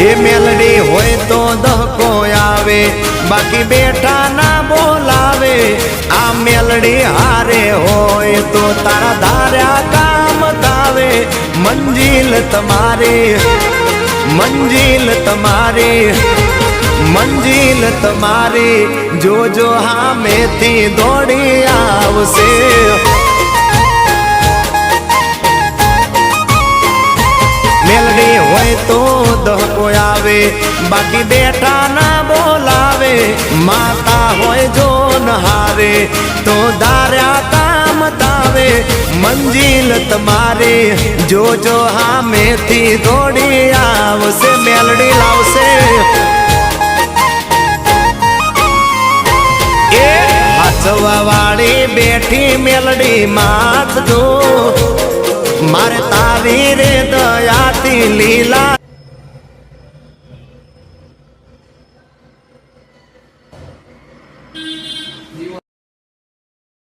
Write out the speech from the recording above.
એ મેલડી હોય તો ધક્કો આવે, બાકી બેઠા ના બોલાવે। આ મેલડી હારે હોય તો તારા ધાર્યા કામ થાવે। મંજિલ તમારી, મંજિલ તમારી, મંજિલ તમારી, જોજો હામેથી દોડી આવશે। મેલડી હોય તો ધક્કો આવે, બાકી બેઠા ના બોલાવે। માતા હોય જો નહારે તો ધાર્યા કામ થાવે। મંજિલ તમારી, જોજો હામેથી દોડી આવશે। મેલડી લાવશે। એ હાચવા વાળી બેઠી મેલડી માત જો, મારે તારી રે દયાથી લીલા।